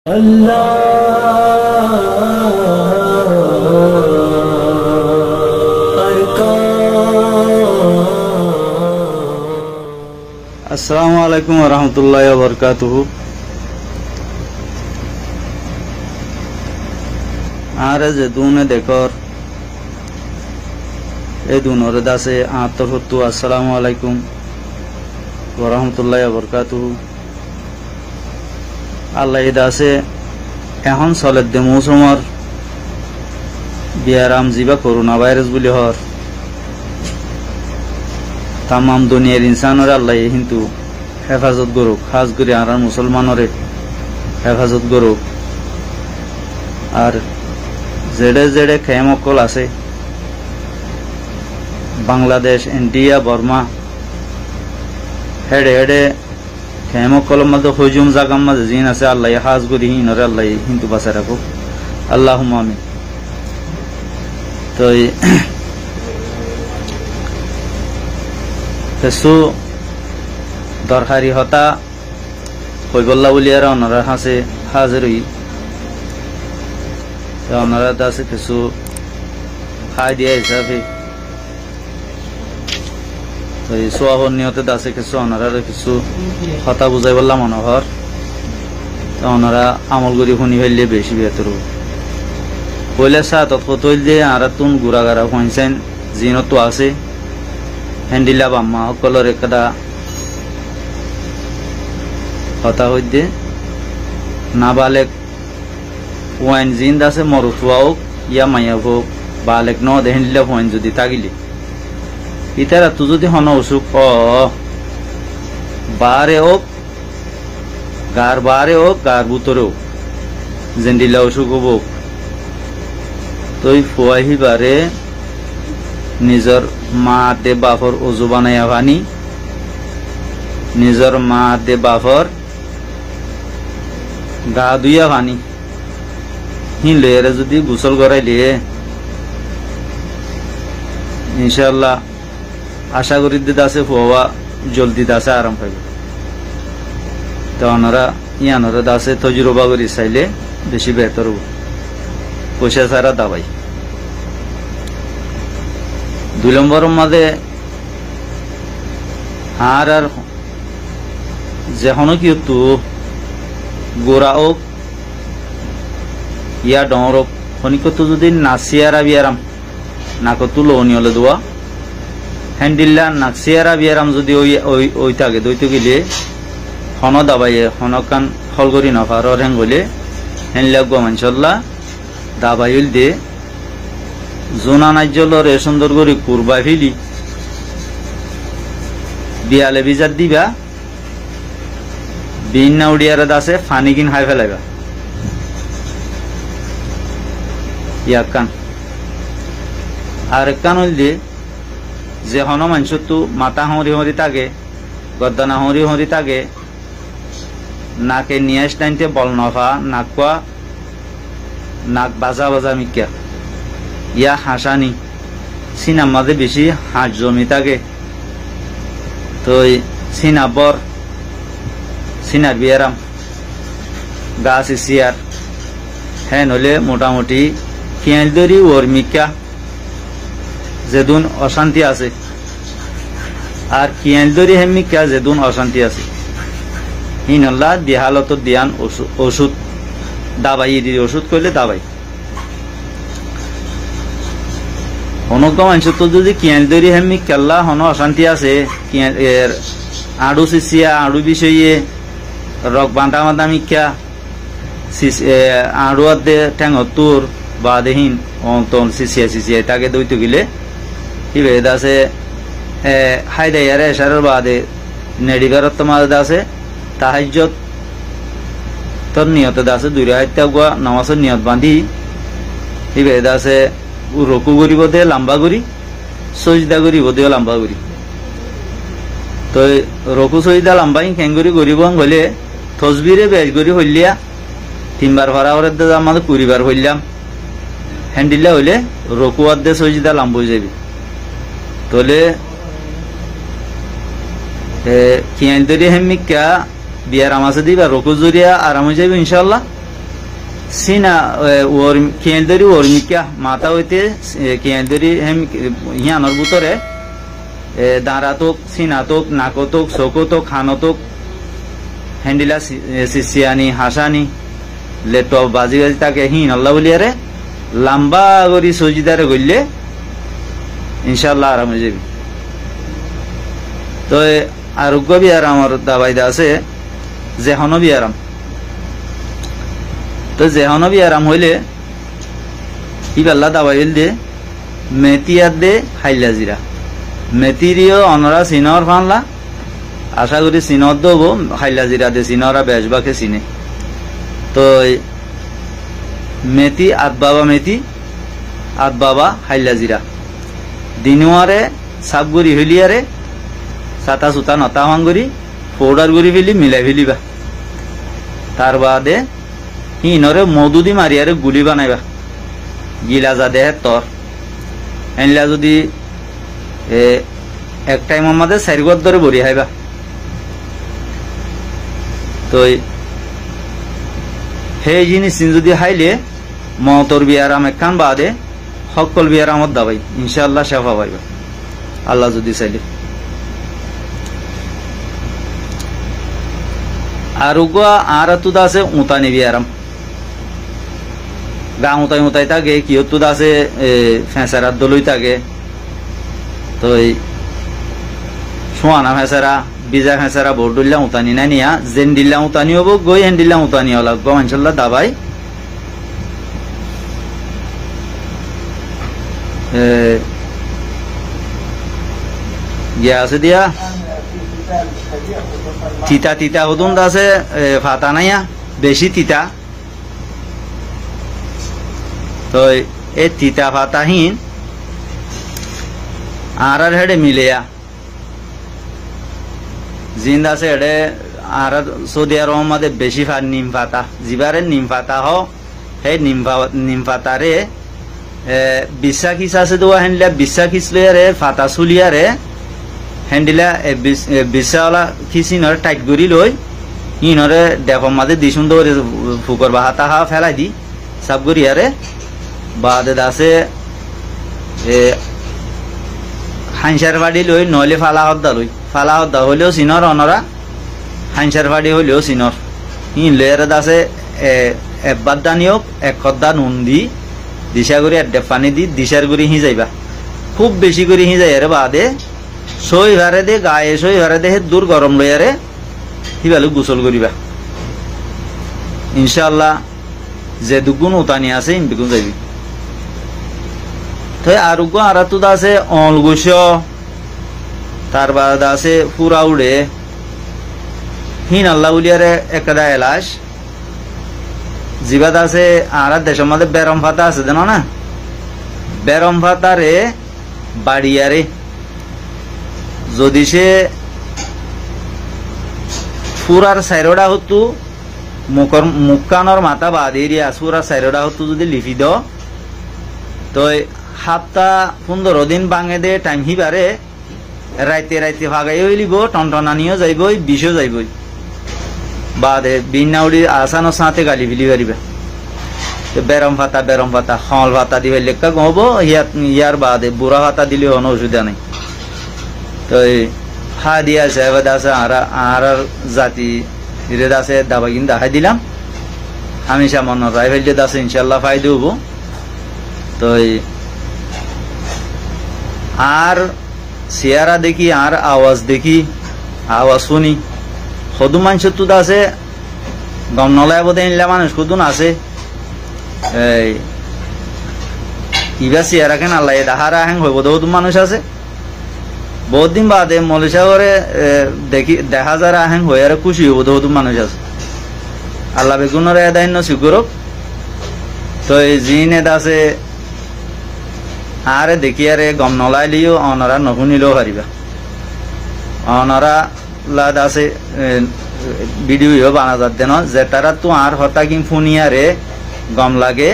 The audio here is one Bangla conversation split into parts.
আসসালামু আলাইকুম ওয়া রাহমাতুল্লাহি ওয়া বারাকাতুহু। আর যে দুনে দেখর এই দুনরে দাসে আত্মহত্যু। আসসালামু আলাইকুম ওয়া রাহমাতুল্লাহি ওয়া বারাকাতুহু। আল্লাহ দাসে এখন চলে দে মৌসুমর বিয়ারাম জিবা করোনা ভাইরাস বলি হর তাম দুনিয়ার ইনসানরে আল্লাহ কিন্তু হেফাজত করুক, খাস করে আর মুসলমানরে হেফাজত করুক। আর জেডে জেডে খেমকল আছে বাংলাদেশ, ইন্ডিয়া, বর্মা হেডে হেডে খেমকলের মধ্যে হজুম জাগাম মাঝে জিন আছে আল্লাহ হাজ করি হিনরে আল্লাহ কিন্তু বাঁচায় রাখুক, আল্লাহুম্মা আমিন। তো কিছু দরকারি হতা হইবল্লা বলি আর ওনারা হাসে হাজির হই। ওনারা আছে কিছু খাই দিয়া হিসাবে সোয়াহর নিয়তে আছে কিছু ওনারা কিছু হতা বুঝাই বললাম মনোহর। ওনারা আমল করি শুনি ফেললে বেশি বেহতর বলে চা তৎকতল দিয়ে আর তুন গুড়াগাড়া শুনছেন জিনতো আছে হ্যান্ডিলা বাম্মা সকলের একটা হতা হইতে না বালেক ওয়াইন জিন্দ আছে মরুথুয়া হোক ইয়া মাইয়া হোক বালেক ন হ্যান্ডিলা ওয়াইন যদি তাগিলি ইতারা তু যদি হন অসুখ বারে হোক গার বারে হোক গার ভিতরে হোক জেন্ডিলা অসুখ হব তই ফুয়াহি বারে নিজর মা দে বাফর অজু বানাইয়া ভানি নিজর মা দে বাফর গা ধুইয়া ভানি হিন লইয়ারে যদি গোসল করাই লিয়ে ইনশাল্লাহ আশা করি দাসে ফুয়া জলদি দাসে আরাম পাইব। তো ওনারা ইয়ানোরা দাসে তজুরবা করি চাইলে বেশি বেহতর হব। পয়সা ছাড়া দাবাই 2 নম্বরের মাঝে আর আর যেহনো কি তু গোড়া হোক ইয়া ডর হোক হনিকতো যদি নাসিয়ারা বিয়ারাম নাকতু লোনি হলে দোয়া হ্যান্ডিল্লা নাসিয়ারা বিয়ারাম যদি ওই থাকে দইতে গেলে হন দাবাইয়ে হনকান ফল করি নফার হ্যাং বলে হ্যান্ডলা গো মানসল্লা দাবাইল দে জোনা নাজ্জলরে সুন্দর করে কুরবা ফেলি বিয়ালে বিজার দিবা বিন্না উড়িয়ারে দাসে ফানি কিন হাই ফেলাইবা ইয়াকান আর কান হইলে যে হন মানুষ তো মাথা হরি হরি থাকে গদ্দানা হরি হরি থাকে নাকে নিয়াস টাইনতে বল নফা নাকুয়া নাক বাজা বাজা মিকা ইয়া হাসানি সিনার মাঝে বেশি হাঁস জমি থাকে তো সিনাবর সিনার বিয়ারাম গাছ সিয়ার হ্যাঁ নলে মোটামুটি খেয়ালদরি ওর মিকা যেদুন অশান্তি আছে আর খেয়ালদরি হে মিকা যেদুন অশান্তি আছে হিনল্লা দেহালত দিয়ান ওষুধ দাবাই দিয়ে ওষুধ করলে দাবাই হনক মানুষ তো যদি কিয়াল দরি হেমি কেল্লা হন অশান্তি আছে আড়ু সিসিয়া আড়ু বিষয়ে রক বাঁধা বাঁধা মিক্ষা আড়ু দে ঠেঙর বা দেহীন অন্তন সিসিয়া সিসিয়া তাকে দইতে গেলে ইবেদ আছে হাই দেয়ারে এসারের বাদে নেডিগারত তোমার আছে তাহাজ্জত তোর নিয়ত আছে 2 রাত গুয়া নামাজের নিয়ত বাঁধি ইবেদ আছে রকু করিব দে লম্বা করি সজদা করিব দে লম্বা করি তো রকু সজদা লম্বাই খেঙ্গুরি করিব হলে তসবিরে বেশ করি হইলিয়া 3 বার ভরা করে দে আমাদের 20 বার হইলাম হ্যান্ডিলা হইলে রকু আর দে সজদা লম্বা হয়ে যাবি তোলে কিয়াল দরি হেমিকা বিয়ার আমাসে দিবা রকু জরিয়া আরাম হয়ে যাবে ইনশাআল্লাহ সিনা ওর কেন্দ্রি ওরমিকা মাথা হইতে কেন্দ্রি হেম ইয়ানোর ভিতরে দাঁড়াতক সিনাতক নাকতক চকুতক খানতক হ্যান্ডিলা সিসিয়ানি হাসানি লেটপ বাজি বাজি তাকে হিন আল্লাহ বলিয়ারে লম্বা করি সজিদারে গইলে ইনশাআল্লাহ আরাম হয়ে যাবি। তো আরোগ্য বিয়ারামর দাবাইদা আছে যেহন বিয়ারাম। তো যেহন বিয়ারাম হইলে ইবাল্লা দাবাই হইল দে মেতিয়ার দে হাইলা জিরা মেতিরিও অনরা সিনর ফানলা আশা করি সিনর দেবো হাইলা জিরা দে সিনরা বেশবাকে চিনে। তো মেথি আত বাবা হাইলা জিরা দিনুয়ারে সাবগুড়ি হইলিয়ারে সাতা সুতা নতা হাঙ্গুরি পাউডার গুড়ি ফেলি মিলাই ফেলিবা। তার বাদে হিনরে মধু দি মারিয়ারে গুলি বানাইবা গিলা যা দেহে তর এনলা যদি এক টাইমের মধ্যে 4 গদ ধরে বড়ি হাইবা। তো সেই জিনিস যদি হাইলে মতর বিয়ারাম একখান বাদে সকল বিয়ারামত দাবাই ইনশাআল্লাহ শেফা পাইবা আল্লাহ যদি চাইলে। আর আর তুদা আছে উতানি বিয়ারাম গা উতাই উতাই থাকে কি তুদা আছে ফেঁসারার দলই থাকে। তো সোয়ানা ফেঁসারা বিজা ফেঁসারা বোর্ডুল্লা উতানি না নিয়া জেন দিল্লা উতানি হবো গই হেন দিল্লা উতানি হল ইনশাল্লাহ দাবাই গিয়া আছে দিয়া তিতা তিতা হতুন আছে ফাতা নাইয়া বেশি তিতা। তো এই তিতা ফাতাহীন আর হেডে মিলেয়া জিন্দ আছে হেডে আর সৌদি আরব মধ্যে বেশি নিম ফাতা জিবারে নিম ফাতা হ সেই নিম ফাতারে বিশা খিচ আছে তো হেনলা বিশা খিচ লইয়ারে ফাতা চুলিয়ারে হেন্ডিলা বিশাওয়ালা খিচিনরে টাইট কৰি লৈ ইনরে দেখো মাঝে দি সুন্দর ফুকর বা হাতা হা ফেলাই দি সাব করিয়ারে বাদে আছে হাঁসার ফাড়ি লই নইলে ফালা হদ্দা হইলেও চিনর অনরা হাঁসার ফাড়ি হইলেও চিনর ইন লইয়ারে আছে এবার দানিওক এক খদ্দা নুন দি দিশা করে পানি দি দিশার করে যাইবা খুব বেশি করে যাইয়ারে বাদে সই ভারে দে গায়ে সই ভারে দে দূর গরম লইয়ারে হিবালু গোসল করিবা ইনশাআল্লাহ যে দুগুণ উতানি আছে ইনবিগুণ যাইবি। তো আরোগ্য আরাতুদ আছে অলগুস তার বাদ আছে পুরা উড়ে হিন আল্লাহ উলিয়ারে একটা এলাস জিবাদ আছে আর দেশের মধ্যে বেরম ফাতা আছে জানো না বেরম ফাতারে বাড়িয়ারে যদি সে পুরার সাইরোডা হতো মুখানোর মাথা বাদ এরিয়া পুরার সাইরোডা হতো যদি লিপি দ তো 7-15 দিন বাঙে দে টাইম হিবারে রাইতে রাইতে ভাগাই হইলিব টনটনানিও যাইবই বিষও যাইবই বাদে বিনাউড়ি আসানোর সাথে গালি ফিলি পারিবা। বেরম ভাতা খল ভাতা দিবে লেখা গব ইয়ার বাদে বুড়া ভাতা দিলে কোনো অসুবিধা নেই। তো হা দিয়া সাহেবাদ আছে আর জাতি হিরে আছে দাবা কিন্তু দেখাই দিলাম হামেশা মনে রাইফেল আছে ইনশাল্লাহ ফাইদে হবো। তো আর চেহারা দেখি আর আওয়াজ দেখি আওয়াজ শুনি সদু মানুষ তো আছে গম নলায় বোধ নিলে মানুষ কদুন আছে ইবা চেহারা কেন আল্লাহ দাহারা হ্যাং হইব সদু মানুষ আছে বহুত দিন বাদে মলিশা করে দেখি দেখা যারা হ্যাং হয়ে আর খুশি হইব সদু মানুষ আছে আল্লাহ বেগুনের এদায় নসিব করুক। তো জিন এদ আছে আরে দেখি আরে গম নলাইলিও অনরা নশুনিলেও পারিবা অনরা লাদ আছে ভিডিও বানা যাতে না যে তারা তো আর হতা কিং ফুনিয়ারে গম লাগে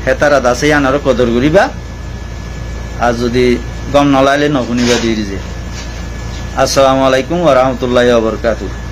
হেতারা আছে আনারও কদর করিবা আর যদি গম নলাইলে নশুনিবা দিয়ে যে। আসসালামু আলাইকুম ওয়া রাহমাতুল্লাহি ওয়া বারাকাতুহু।